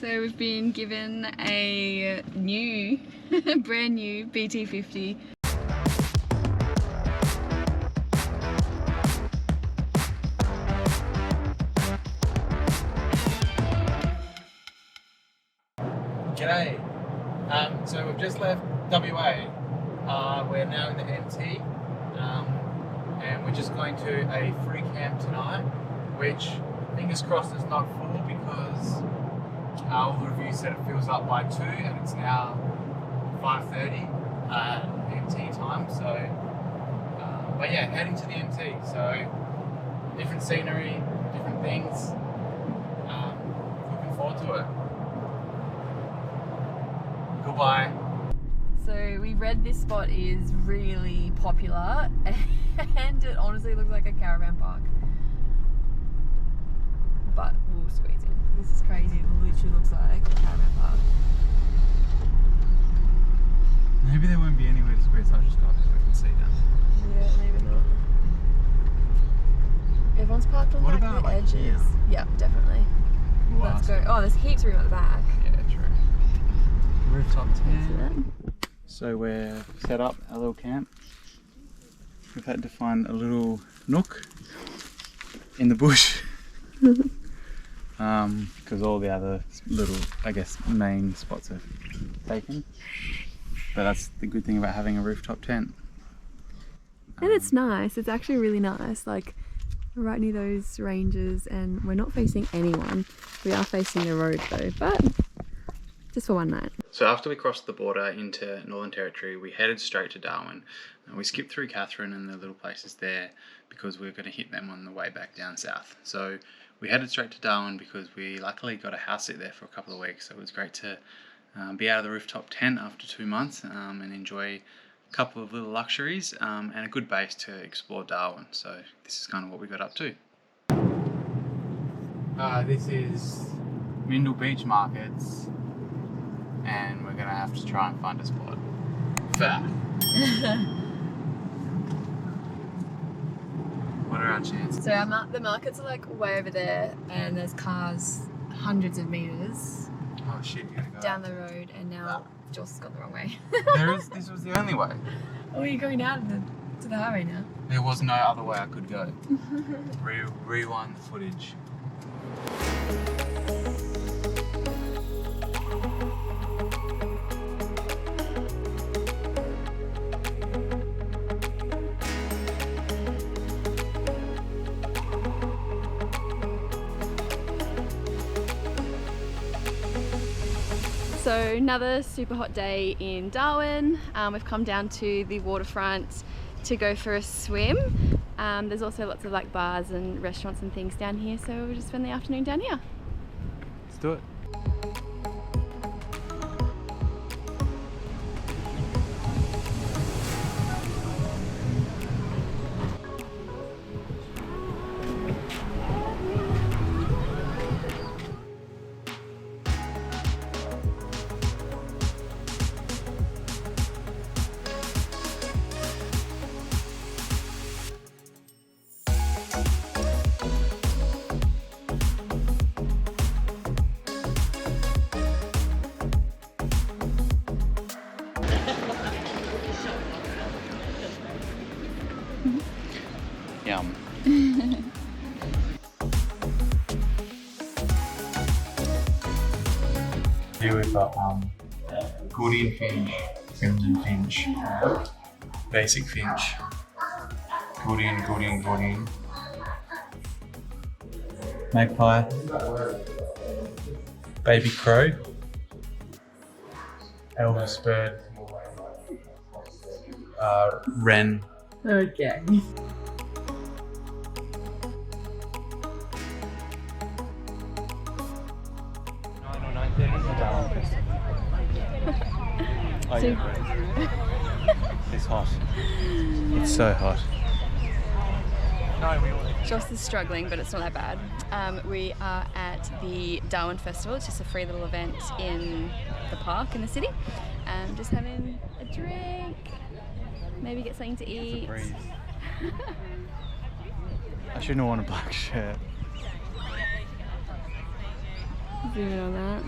So we've been given a new, brand new BT50. G'day. So we've just left WA. We're now in the NT, and we're just going to a free camp tonight, which fingers crossed is not full because all the reviews said it fills up by 2 and it's now 5:30 NT time. So, but yeah, heading to the NT. So different scenery, different things. Looking forward to it. Goodbye. So we read this spot is really popular and it honestly looks like a caravan park. But we'll squeeze in. This is crazy. It literally looks like a caravan park. Maybe there won't be anywhere to squeeze. I'll just go up so we can see down. Yeah, maybe not. Everyone's parked on What like about, the like, edges. here? Yeah, definitely. We'll Let's ask go. them. Oh, there's heaps of room at the back. Yeah, true. Rooftop See that? tent. So we're set up a little camp. We've had to find a little nook in the bush because all the other little, I guess, main spots are taken. But that's the good thing about having a rooftop tent. And it's nice. It's actually really nice. Like right near those ranges, and we're not facing anyone. We are facing the road though, but just for one night. So after we crossed the border into Northern Territory, we headed straight to Darwin. We skipped through Catherine and the little places there because we were going to hit them on the way back down south. So we headed straight to Darwin because we luckily got a house sit there for a couple of weeks. So it was great to be out of the rooftop tent after 2 months and enjoy a couple of little luxuries and a good base to explore Darwin. So this is kind of what we got up to. This is Mindle Beach Markets. And we're gonna have to try and find a spot. Fair. What are our chances? So the markets are like way over there, and there's cars hundreds of meters Oh shit, you gotta go down the road, and now Joss has gone the wrong way. This was the only way. Oh, you're going out to the highway now? There was no other way I could go. Rewind the footage. So another super hot day in Darwin. We've come down to the waterfront to go for a swim. There's also lots of like bars and restaurants and things down here, so we'll just spend the afternoon down here. Let's do it. Yum. Here we've got Gordian finch, crimson finch, basic finch, Gordian, magpie, baby crow, Elvis bird, wren. Okay. Oh, yeah. It's hot. It's so hot. Joss is struggling, but it's not that bad. We are at the Darwin Festival. It's just a free little event in the park in the city. Just having a drink, maybe get something to eat. I shouldn't have worn a black shirt. Zoom in on that.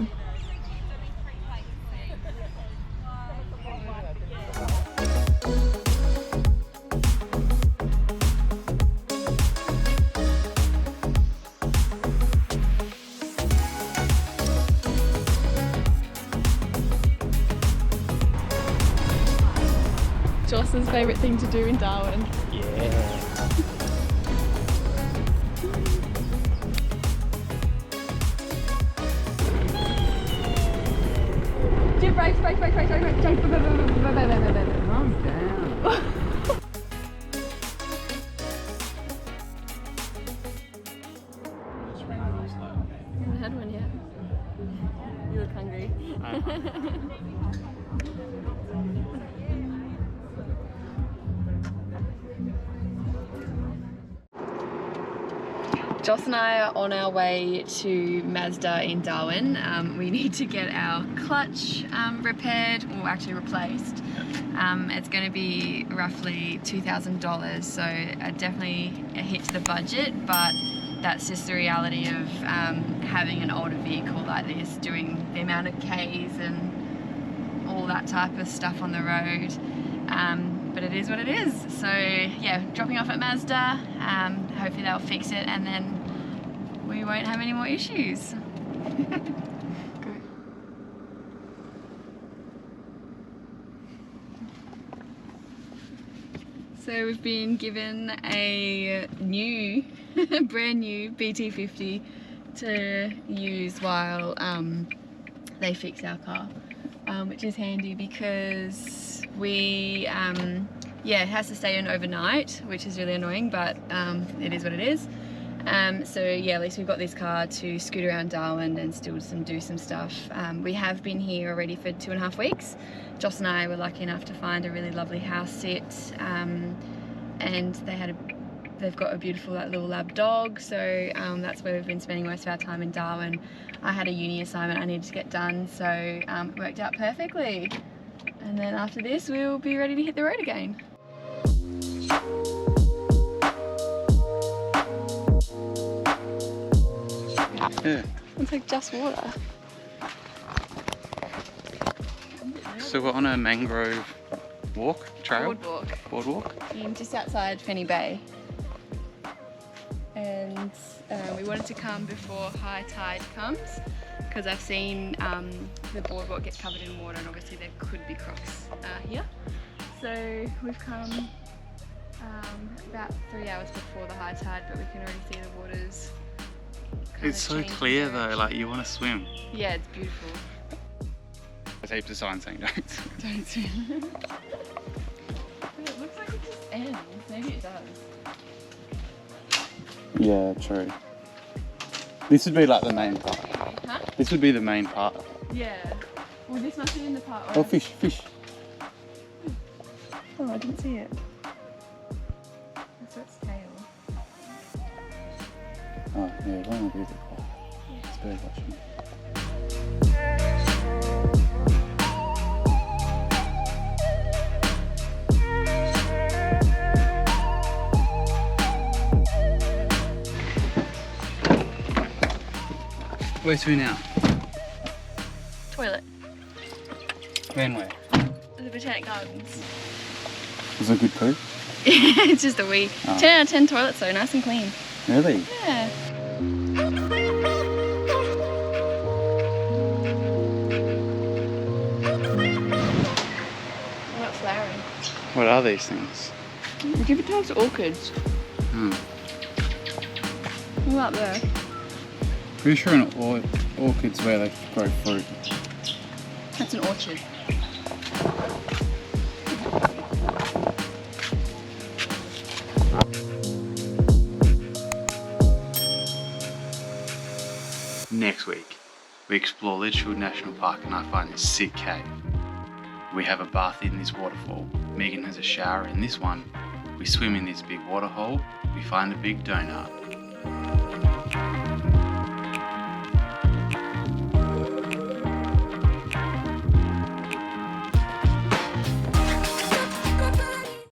Ross's favourite thing to do in Darwin. Yeah. Do brakes. Calm down. I haven't had one yet. You look hungry. Joss and I are on our way to Mazda in Darwin. We need to get our clutch repaired, or actually replaced. It's going to be roughly $2,000, so definitely a hit to the budget, but that's just the reality of having an older vehicle like this, doing the amount of Ks and all that type of stuff on the road. But it is what it is. So yeah, dropping off at Mazda, hopefully they'll fix it and then we won't have any more issues. So we've been given a new, brand new BT50 to use while they fix our car, which is handy because we, yeah, it has to stay on overnight, which is really annoying, but it is what it is. So yeah, at least we've got this car to scoot around Darwin and still do some stuff. We have been here already for 2.5 weeks. Joss and I were lucky enough to find a really lovely house sit, and they've got a beautiful little lab dog, so that's where we've been spending most of our time in Darwin. I had a uni assignment I needed to get done, so it worked out perfectly. And then after this, we'll be ready to hit the road again. Yeah. It's like just water. So we're on a mangrove trail? Boardwalk. Just outside Penny Bay. And we wanted to come before high tide comes because I've seen the boardwalk get covered in water and obviously there could be crocs here. So we've come about 3 hours before the high tide, but we can already see the waters. It's so clear though, like you want to swim. Yeah, it's beautiful. There's heaps of signs saying Don't swim. But it looks like it just ends. Maybe it does. Yeah, true. This would be like the main part. Huh? This would be the main part. Yeah. Well, this must be in the part where... Oh, fish. Oh, I didn't see it. That's its tail. Oh, yeah, it won't be the part. It's bird watching. Where to now? Toilet. Then where? The Botanic Gardens. Was it a good poo? It's just a wee. Oh. 10 out of 10 toilets though, nice and clean. Really? Yeah. Not flowering. What are these things? We give it to orchids. Hmm. Look up there. Pretty sure an orchid's where they grow fruit. That's an orchard. Next week, we explore Litchfield National Park and I find this sick cave. We have a bath in this waterfall. Megan has a shower in this one. We swim in this big waterhole. We find a big donut.